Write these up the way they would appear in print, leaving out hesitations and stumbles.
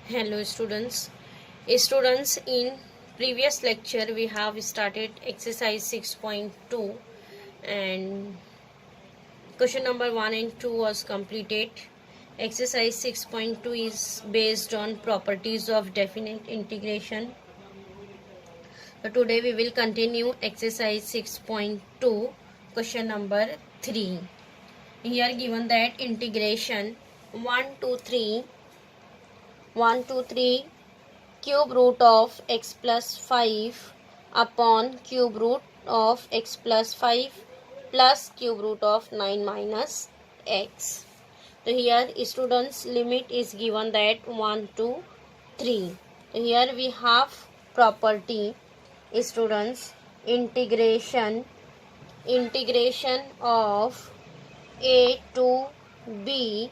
Hello students, in previous lecture we have started exercise 6.2 and question number 1 and 2 was completed. Exercise 6.2 is based on properties of definite integration. So today we will continue exercise 6.2 question number 3. Here given that integration 1 to 3 cube root of x plus 5 upon cube root of x plus 5 plus cube root of 9 minus x. So here students limit is given that 1 to 3. So here we have property students integration of a to b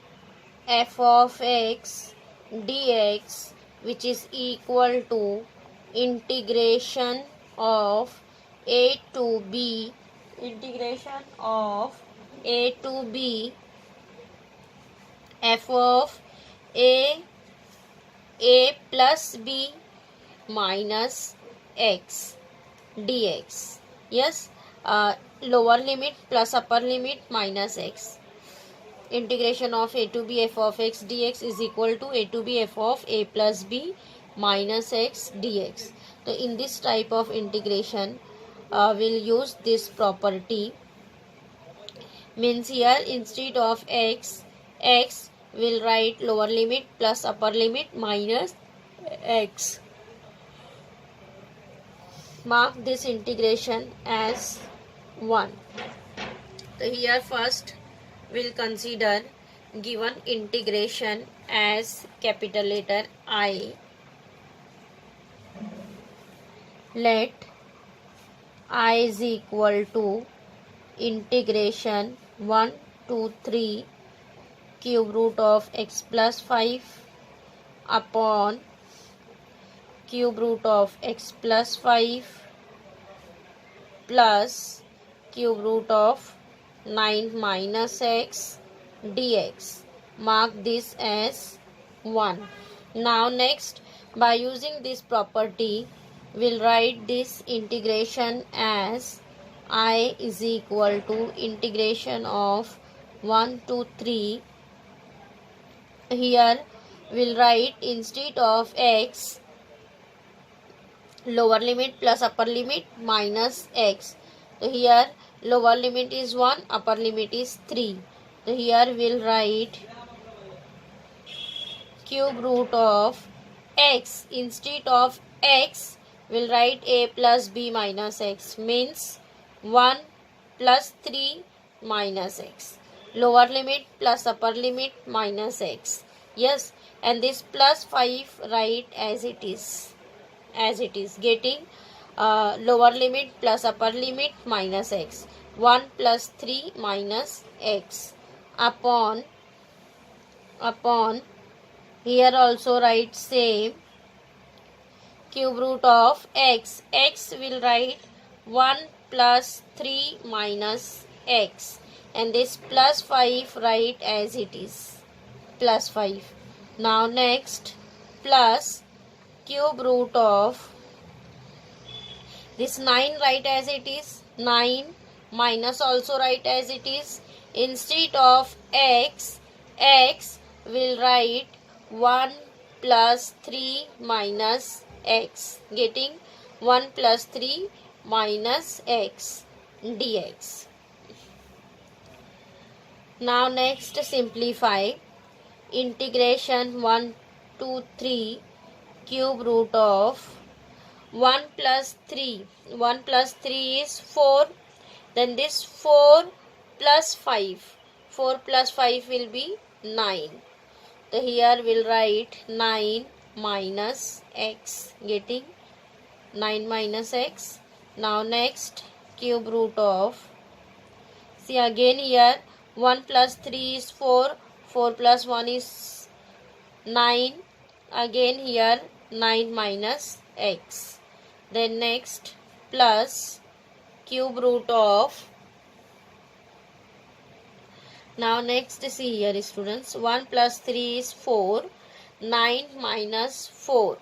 f of x dx, which is equal to integration of a to b f of a plus b minus x dx. Yes, lower limit plus upper limit minus x. Integration of a to b f of x dx is equal to a to b f of a plus b minus x dx. So in this type of integration we'll use this property. Means here instead of x will write lower limit plus upper limit minus x. Mark this integration as 1. So here first we'll consider given integration as capital letter I. Let I is equal to integration 1 to 3 cube root of x plus 5 upon cube root of x plus 5 plus cube root of 9 minus x dx. Mark this as 1. Now next, by using this property, we'll write this integration as I is equal to integration of 1 to 3. Here we'll write instead of x lower limit plus upper limit minus x. So here lower limit is 1, upper limit is 3. So here we'll write cube root of x. Instead of x we'll write a plus b minus x, means 1 plus 3 minus x. Lower limit plus upper limit minus x. Yes, and this plus 5 write as it is. Getting lower limit plus upper limit minus x. 1 plus 3 minus x upon here also write same cube root of x. X will write 1 plus 3 minus x, and this plus 5 write as it is, plus 5. Now next, plus cube root of this 9 write as it is, 9 minus also write as it is. Instead of x will write 1 plus 3 minus x, getting 1 plus 3 minus x dx. Now next, simplify integration 1 to 3 cube root of 1 plus 3. 1 plus 3 is 4. Then this 4 plus 5. 4 plus 5 will be 9. So here we'll write 9 minus x, getting 9 minus x. Now next, cube root of, see again here 1 plus 3 is 4. 4 plus 1 is 9. Again here 9 minus x. Then next, plus cube root of, now next see here students, 1 plus 3 is 4. 9 minus 4.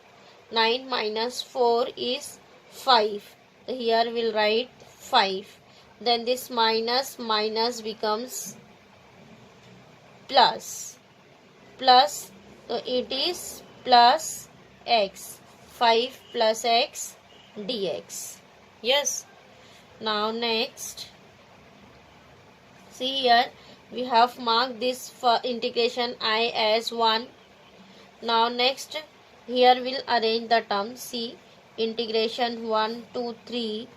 9 minus 4 is 5. So here we'll write 5. Then this minus becomes plus. Plus, so it is plus x. 5 plus x dx. Yes. Now next, see here we have marked this for integration I as 1. Now next, here we'll arrange the terms. See, integration 1, 2, 3.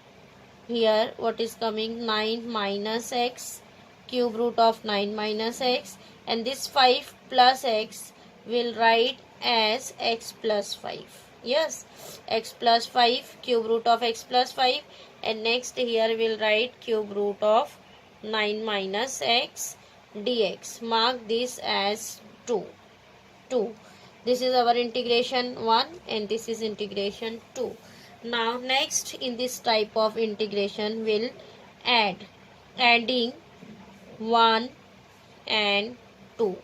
Here what is coming? 9 minus x, cube root of 9 minus x, and this 5 plus x will write as x plus 5. Yes, x plus 5, cube root of x plus 5, and next here we'll write cube root of 9 minus x dx. Mark this as 2. This is our integration 1 and this is integration 2. Now next, in this type of integration we'll adding 1 and 2.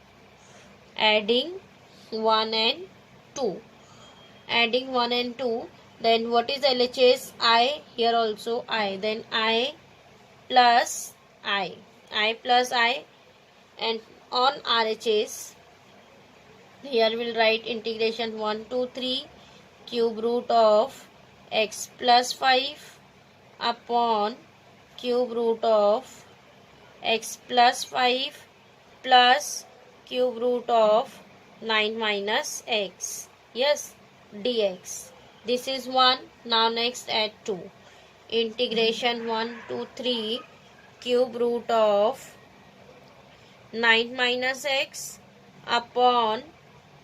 Adding 1 and 2. Adding 1 and 2. Then what is LHS? I. Here also I. Then I plus I. I plus I. And on RHS, here we'll write integration 1, 2, 3 cube root of x plus 5 upon cube root of x plus 5 plus cube root of 9 minus x. Yes, dx. This is 1. Now next add 2. Integration 1, 2, 3 cube root of 9 minus x upon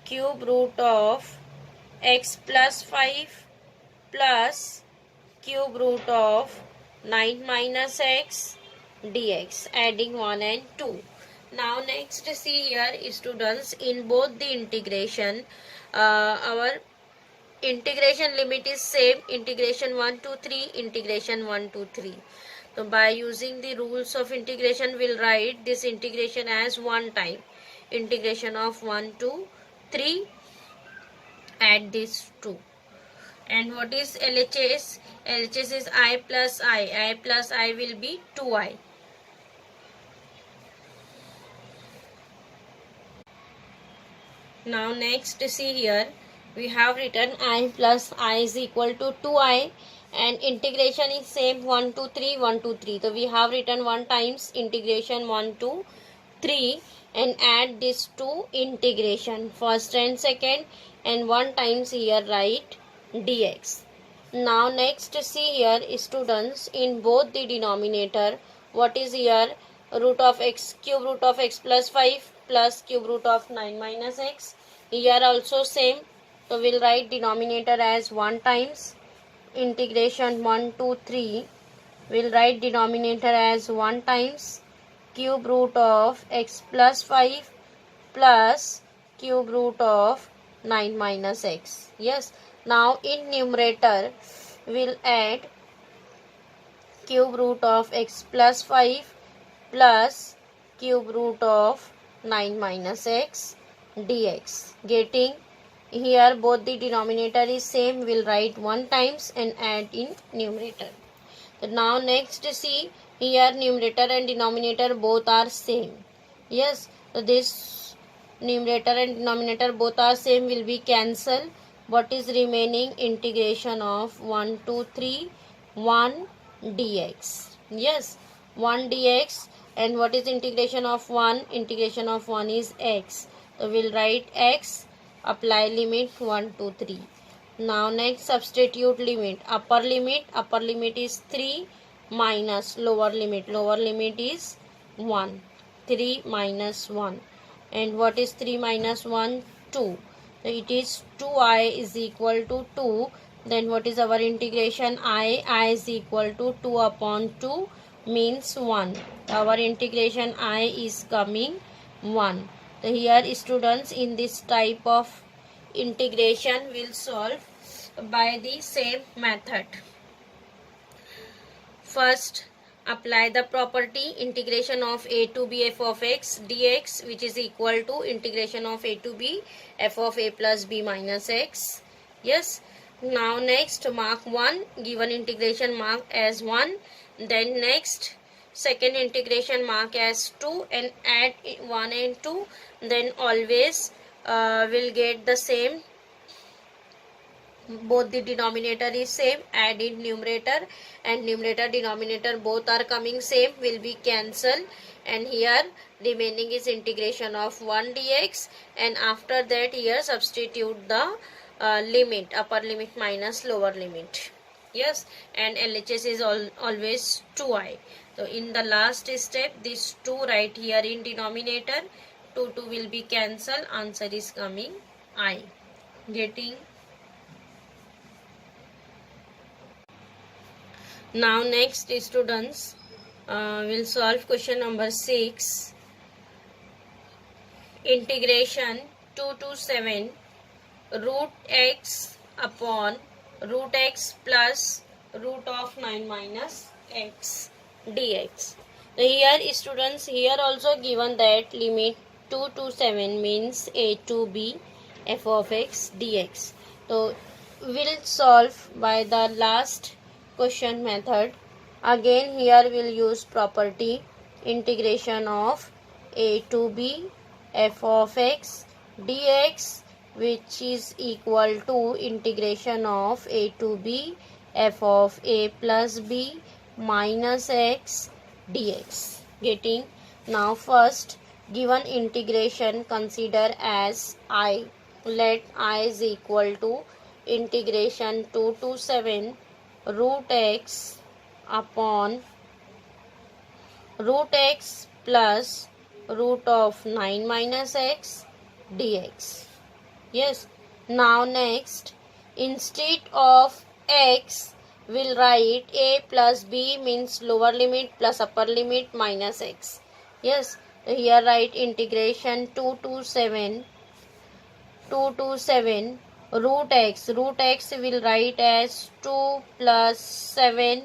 cube root of x plus 5 plus cube root of 9 minus x dx, adding 1 and 2. Now next, see here students, in both the integration our integration limit is same, integration 1 to 3, integration 1 to 3. So by using the rules of integration we'll write this integration as one time, integration of 1 to 3, add this 2. And what is LHS? LHS is I plus I. I plus I will be 2i. Now next, see here we have written I plus I is equal to 2i, and integration is same 1 to 3, 1 to 3. So we have written 1 times integration 1 to 3 and add this to integration first and second, and 1 times here write dx. Now next, see here students, in both the denominator what is here, root of x, cube root of x plus 5 plus cube root of 9 minus x. Here also same, so we'll write denominator as 1 times integration 1 to 3. We'll write denominator as 1 times cube root of x plus 5 plus cube root of 9 minus x. Yes. Now in numerator we'll add cube root of x plus 5 plus cube root of 9 minus x dx. Getting here both the denominator is same, we'll write 1 times and add in numerator. So now next, see here numerator and denominator both are same. Yes, so this numerator and denominator both are same will be cancelled. What is remaining? Integration of 1 to 3, 1 dx. Yes, 1 dx. And what is integration of 1? Integration of 1 is x. So we'll write x, apply limit 1 to 3. Now next, substitute limit. Upper limit is 3 minus lower limit is 1. 3 minus 1. And what is 3 minus 1? 2. So it is 2i is equal to 2. Then what is our integration? I is equal to 2 upon 2 means 1. Our integration I is coming 1. So here students, in this type of integration will solve by the same method. First apply the property integration of a to b f of x dx, which is equal to integration of a to b f of a plus b minus x. Yes. Now next mark 1, given integration mark as 1, then next second integration mark as 2 and add 1 and 2, then always will get the same. Both the denominator is same, add in numerator, and numerator denominator both are coming same, will be cancelled, and here remaining is integration of 1 dx, and after that here substitute the limit, upper limit minus lower limit. Yes, and LHS is always 2i. So in the last step, this 2 right here in denominator, 2 will be cancelled, answer is coming I. Getting? Now next students will solve question number 6. Integration 2 to 7 root x upon root x plus root of 9 minus x dx. So here students, here also given that limit 2 to 7 means a to b f of x dx. So we'll solve by the last question method. Again here we'll use property integration of a to b f of x dx, which is equal to integration of a to b f of a plus b minus x dx. Getting? Now first, given integration consider as I. Let I is equal to integration 2 to 7 root x upon root x plus root of 9 minus x dx. Yes. Now next, instead of x, we'll write a plus b means lower limit plus upper limit minus x. Yes. Here write integration 2 to 7 root x. Root x will write as 2 plus 7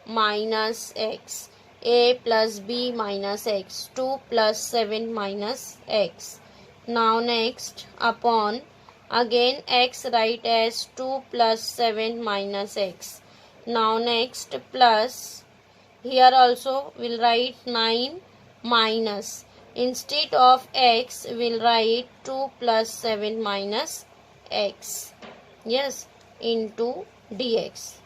minus x. A plus b minus x. 2 plus 7 minus x. Now next, upon again x write as 2 plus 7 minus x. Now next plus, here also will write 9 minus, instead of x will write 2 plus 7 minus x. Yes, into dx.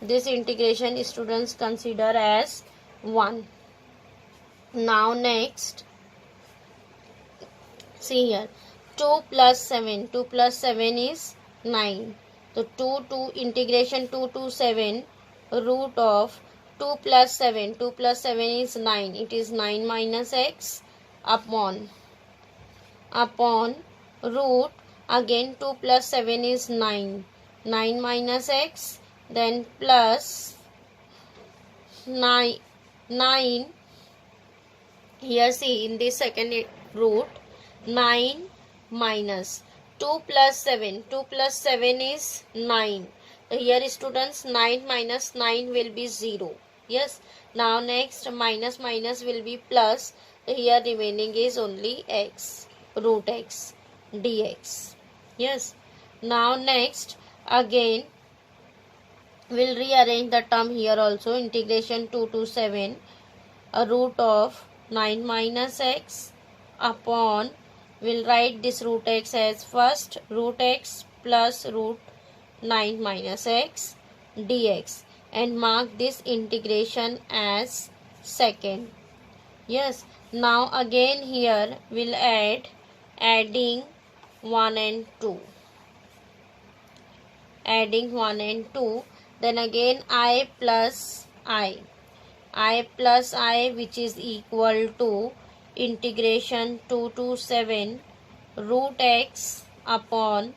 This integration students consider as 1. Now next, see here, 2 plus 7 is 9. So 2 integration 2 to 7 root of 2 plus 7 is 9. It is 9 minus x upon root, again 2 plus 7 is 9 minus x, then plus 9. Here see in the second root, 9 minus 2 plus 7 is 9. So here students, 9 minus 9 will be 0. Yes. Now next, minus will be plus. So here remaining is only x, root x dx. Yes. Now next, again we'll rearrange the term here also. Integration 2 to 7 a root of 9 minus x upon, we'll write this root x as first, root x plus root 9 minus x dx, and mark this integration as second. Yes. Now again here we'll adding 1 and 2. Then again I plus I, which is equal to integration 2 to 7 root x upon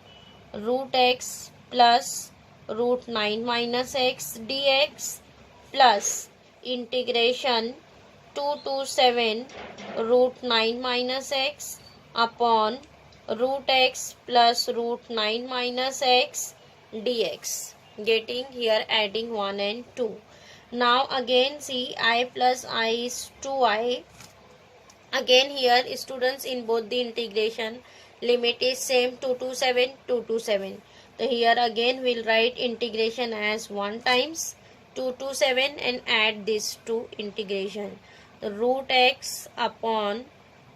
root x plus root 9 minus x dx, plus integration 2 to 7 root 9 minus x upon root x plus root 9 minus x dx. Getting? Here adding 1 and 2. Now again see I plus I is 2I. Again here students, in both the integration limit is same, 2 to 7, 2 to 7. So here again we'll write integration as 1 times 2 to 7 and add this to integration. The root x upon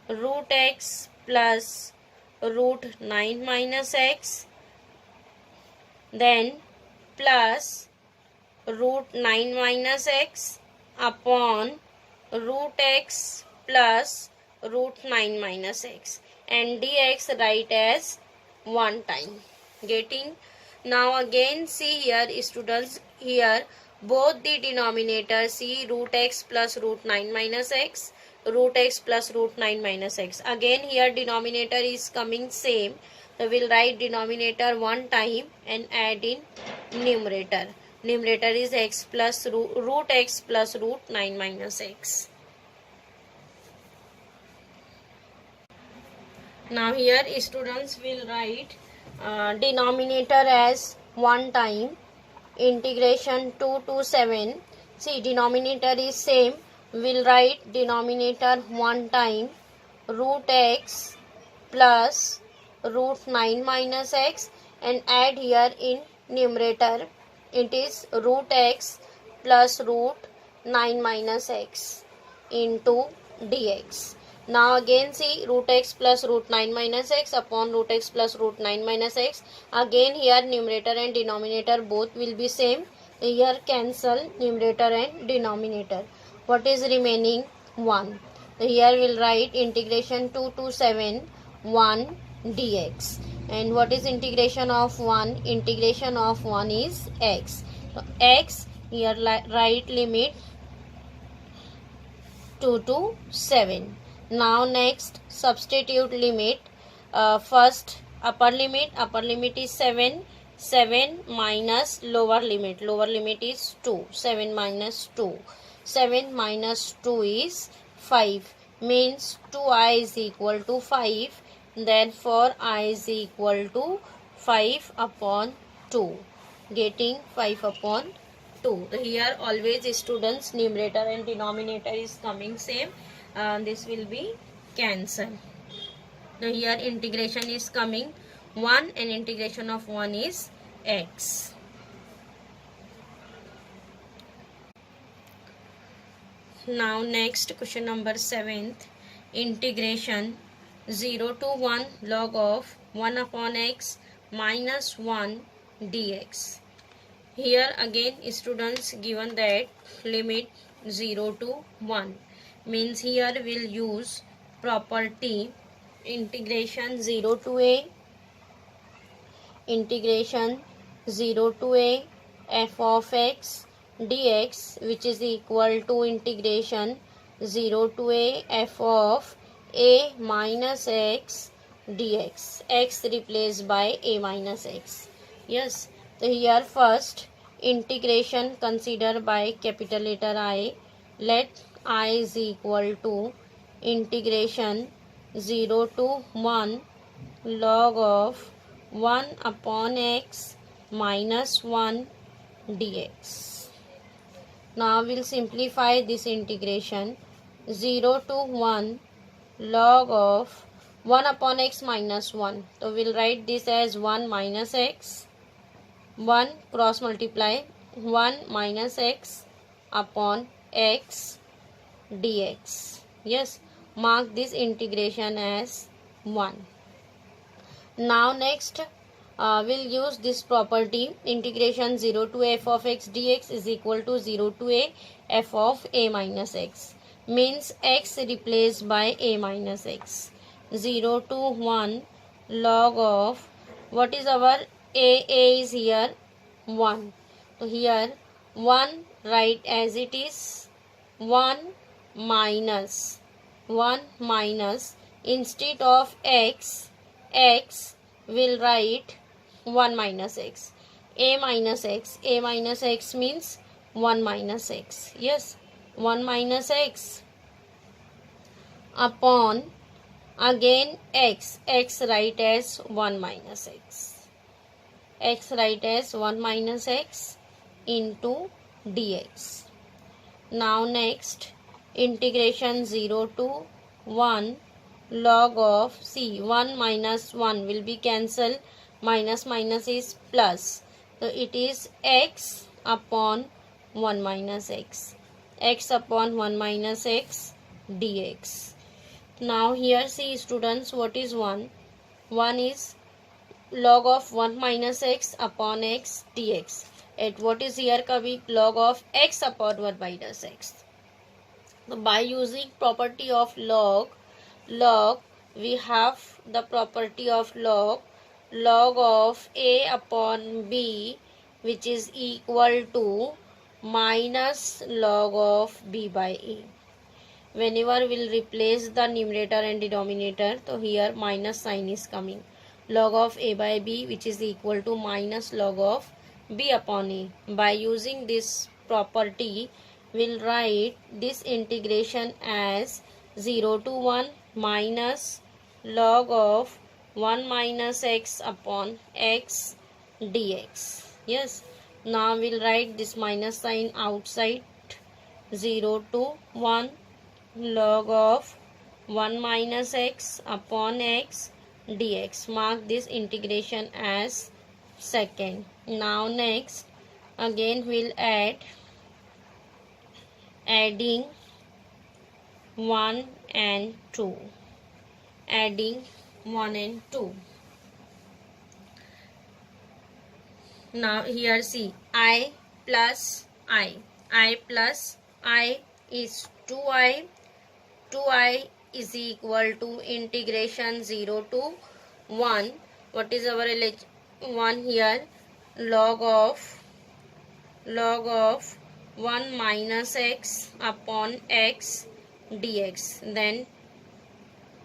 root x plus root 9 minus x, then plus root 9 minus x upon root x plus root 9 minus x, and dx write as 1 time. Getting? Now again see here students, here both the denominators, see root x plus root 9 minus x, root x plus root 9 minus x. Again here denominator is coming same, so we'll write denominator 1 time and add in numerator. Numerator is x plus root x plus root 9 minus x. Now here students will write denominator as 1 time, integration 2 to 7. See denominator is same, we'll write denominator 1 time root x plus root 9 minus x and add here in numerator, it is root x plus root 9 minus x into dx. Now again see root x plus root 9 minus x upon root x plus root 9 minus x. Again here numerator and denominator both will be same. Here cancel numerator and denominator. What is remaining? 1. Here we'll write integration 2 to 7 1 dx. And what is integration of 1? Integration of 1 is x. So x, here write limit 2 to 7. Now next substitute limit. First upper limit is 7. 7 minus lower limit is 2. 7 minus 2. 7 minus 2 is 5. Means 2i is equal to 5. Therefore I is equal to 5 upon 2. Getting 5 upon 2. Here always students numerator and denominator is coming same. This will be cancelled. Now here integration is coming 1 and integration of 1 is x. Now next question number 7th, integration 0 to 1 log of 1 upon x minus 1 dx. Here again students given that limit 0 to 1. Means here we'll use property integration 0 to a f of x dx, which is equal to integration 0 to a f of a minus x dx. X replaced by a minus x. Yes. So here first integration consider by capital letter I. Let I is equal to integration 0 to 1 log of 1 upon x minus 1 dx. Now we'll simplify this integration. 0 to 1 log of 1 upon x minus 1. So we'll write this as 1 minus x. 1 cross multiply 1 minus x upon x dx. Yes, mark this integration as 1. Now next we'll use this property integration 0 to f of x dx is equal to 0 to a f of a minus x. Means x replaced by a minus x. 0 to 1 log of, what is our a is here 1. So here 1 write as it is, 1 minus instead of x will write 1 minus x. A minus x means 1 minus x. Yes, 1 minus x upon again x write as 1 minus x. X write as 1 minus x into dx. Now next, integration 0 to 1 log of, see 1 minus 1 will be cancelled, minus minus is plus, so it is x upon 1 minus x, x upon 1 minus x dx. Now here see students, what is 1? 1 is log of 1 minus x upon x dx. At what is here coming? Log of x upon 1 minus x. So by using property of log, we have the property of log of a upon b, which is equal to minus log of b by a. Whenever we'll replace the numerator and denominator, so here minus sign is coming. Log of a by b, which is equal to minus log of b upon a. By using this property, we'll write this integration as 0 to 1 minus log of 1 minus x upon x dx. Yes, now we'll write this minus sign outside. 0 to 1 log of 1 minus x upon x dx. Mark this integration as second. Now next, again we'll adding 1 and 2, adding 1 and 2. Now here see, I plus I plus I is 2i. 2i is equal to integration 0 to 1. What is our 1 here? Log of 1 minus x upon x dx. Then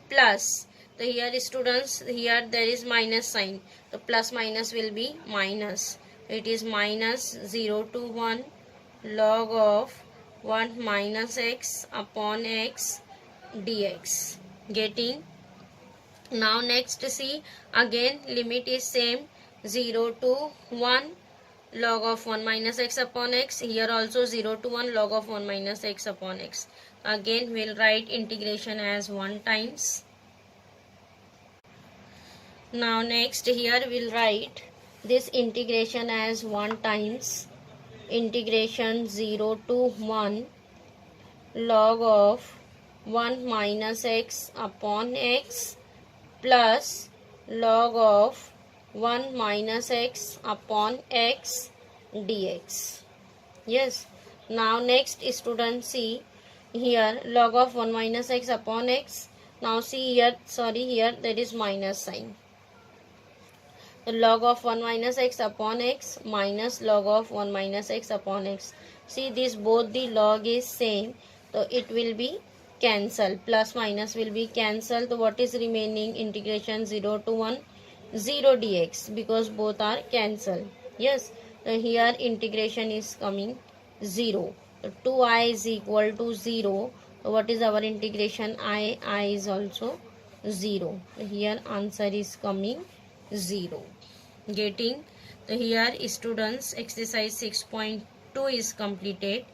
plus. So here students, here there is minus sign. The plus minus will be minus. It is minus 0 to 1 log of 1 minus x upon x dx. Getting? Now next see, again limit is same, 0 to 1 log of 1 minus x upon x. Here also 0 to 1 log of 1 minus x upon x. Again we'll write integration as 1 times. Now next here we'll write this integration as 1 times integration 0 to 1 log of 1 minus x upon x plus log of 1 minus x upon x dx. Yes. Now next students see here log of 1 minus x upon x. Now see here, sorry, here there is minus sign. The log of 1 minus x upon x minus log of 1 minus x upon x. See this, both the log is same, so it will be cancelled. Plus minus will be cancelled. So what is remaining? Integration 0 to 1 0 dx, because both are cancelled. Yes, so here integration is coming 0. So 2i is equal to 0. So what is our integration? I is also 0. So here answer is coming 0. Getting? So here students, exercise 6.2 is completed,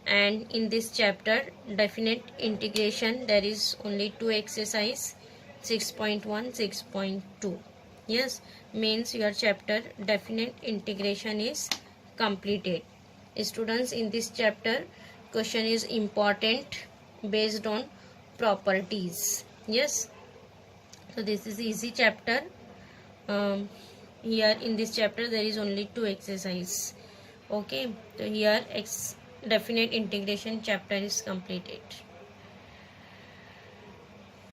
and in this chapter definite integration there is only 2 exercise, 6.1 6.2. Yes, means your chapter definite integration is completed. Students, in this chapter question is important based on properties. Yes, so this is easy chapter. Here in this chapter there is only 2 exercise. Okay, so here definite integration chapter is completed.